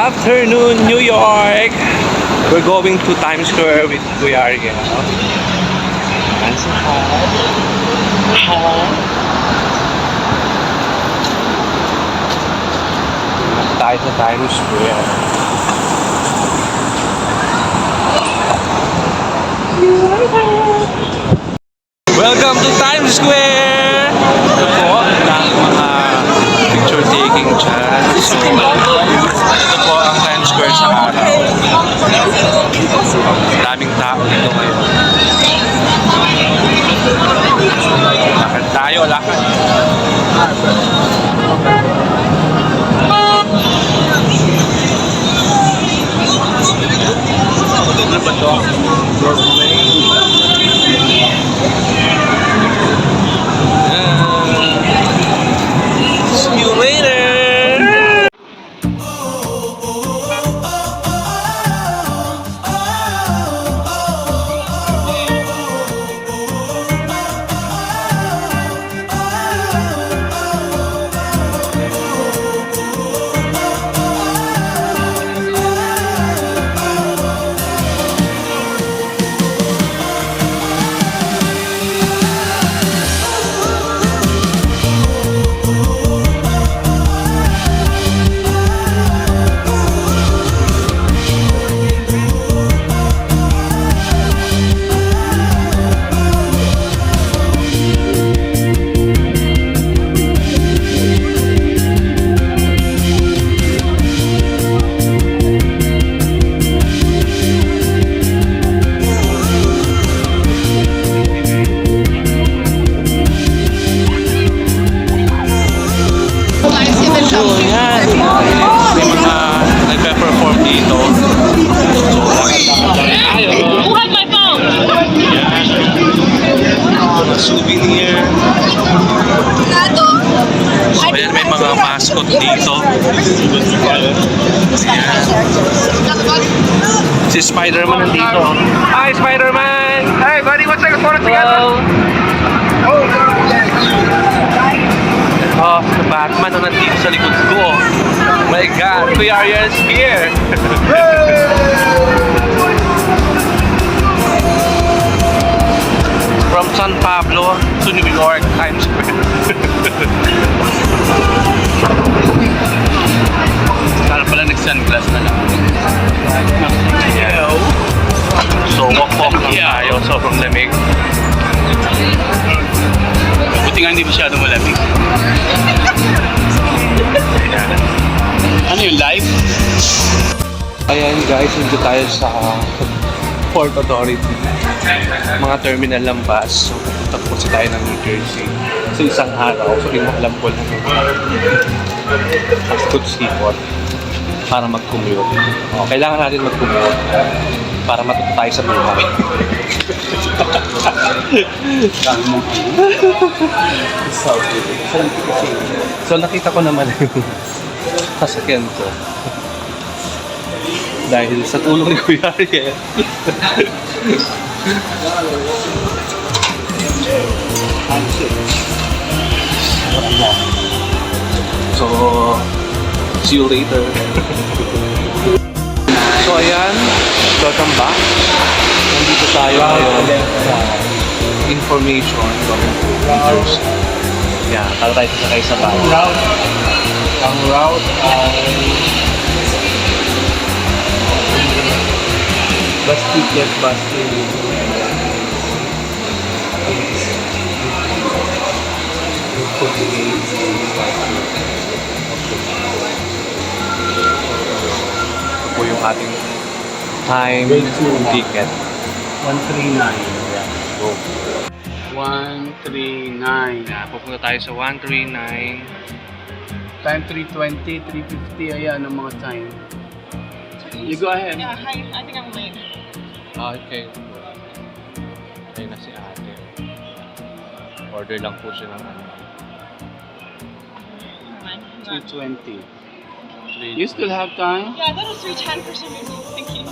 afternoon, New York. We're going to Times Square with Kuya Ariel. And say hi. Hi. Tayo sa Times Square. Welcome to Times Square! Ito po ang mga picture taking dyan. So, ito po ang Times Square sa araw. Daming tao dito ngayon. Lakad tayo, lakad. Ano ba ito? See you later! Souvenir. So ayan, may mga mascot dito. Ayan. Si Spider-Man nandito. Hi, Spider-Man! Hey buddy, let's take a photo together. Oh, si Batman na nandito sa likod ko. Oh my God, Kuya Ariel is here! From San Pablo to New York, Times Square. Sana pala nag-sunglass na lang. Yeah. So walk lang tayo, sobrang lamig. Buti nga hindi masyadong malamig. Ayan. Ano yung live? Ayan guys, hindi tayo sa Port Authority. Mga terminal ng bus. So pupunta po sa tayo ng New Jersey sa isang araw. So hindi mo alam ko lang fast food seaport para mag-commute. O, kailangan natin mag-commute para matuto tayo sa buhay. So nakita ko naman yung sasakyan ko dahil sa tulong ni Kuya Ariel. So, see you later. So ayan, welcome back. Nandito tayo ngayon sa information going to New Jersey. Yeah, para tayo sasakay sa bahay. Ang route ay bus ticket, bus ticket. Ito po yung ating time ticket. 139. Go. 139. Yeah, pupunta tayo sa 139. Time 320, 350. Ayan ang mga time. You go ahead. Yeah, hi. I think I'm late. Okay. Ayun na si ate. Order lang po siya ng ano. Never mind. 320. You still have time? Yeah, that was 310 for some reason. Thank you.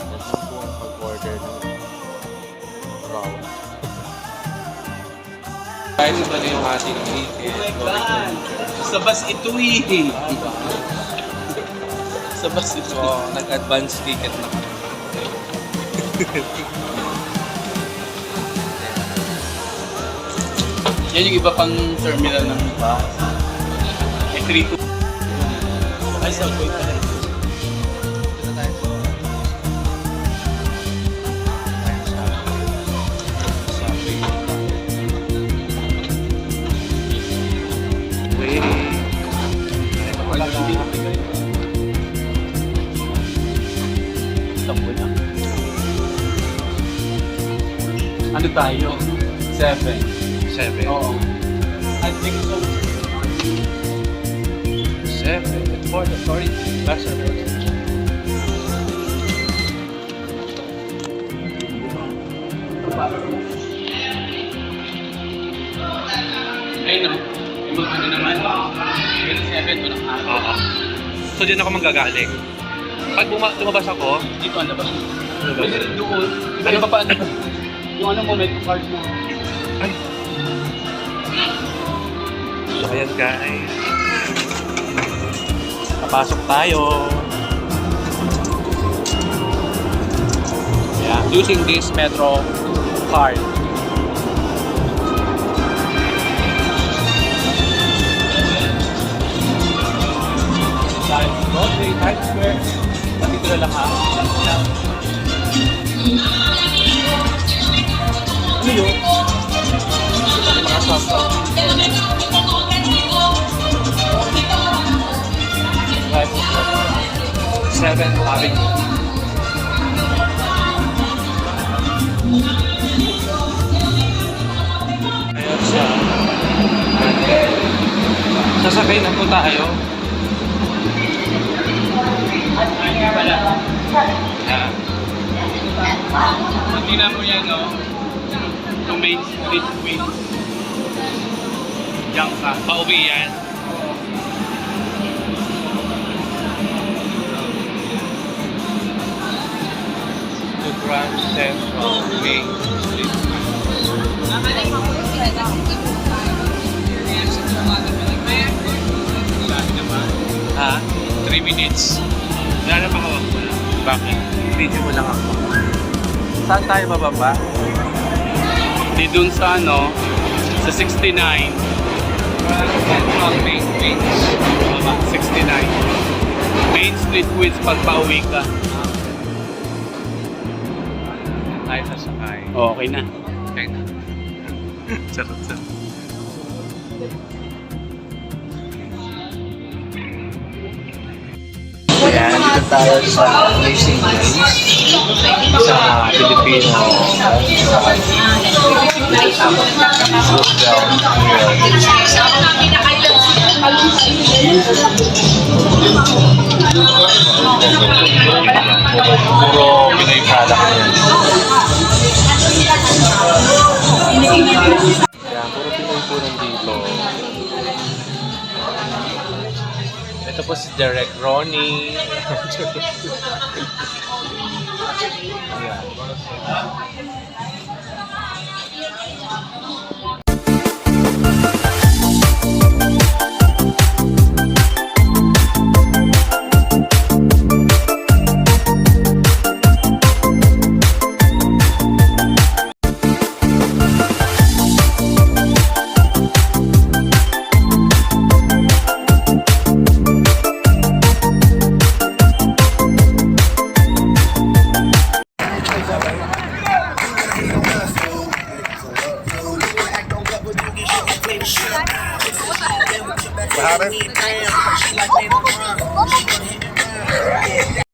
Ito po ang pag-order ng round. Guys, ito na yung ating ticket. Sa bus ito eh. Sa bus ito. So, nag-advance ticket na kami. Yan yung iba pang terminal ng bus. Eh, 3-2. Ay, subway pala. Dito tayo sa... Subway. Wait. Ano tayo? 7. 7. Oo. I think so. 7. It's Port Authority. Bus Authority. Ayun na. Yung mga ano naman. Yung 7 ko lang Oo. So, dyan ako manggagaling. Pag lumabas ako, Dito ano ba? lumabas. Doon. Ano ba paano? Yung ano mo, may card mo. Ay. So, ayan guys. Papasok tayo. Yeah, using this metro card. Broadway, Times Square. Nandito na lang ha. Ano yun? Mga sasa. Right. 7th Avenue. Ayun siya. Sasakay na po tayo. Ayun pala. Yeah. Kung tingnan mo yan, no? Yung Main Street Queens. Diyan ka. Pauwi yan. To Grand Central Main Street. Sabi naman. Ha? 3 minutes. Wala na pakawag mo na. Bakit? Video mo lang ako. Saan tayo bababa? Di dun sa ano, sa 69. Central Main Street. Tama, 69. Main Street Queens pag pauwi ka. Tayo sasakay. Okay na. Okay na. Sarap. Ayan, dito tayo sa Racing Games. Sa Filipino puro Pinoy product yan. Kaya puro Pinoy po nandito. Ito po si Derek Ronnie. Ayan.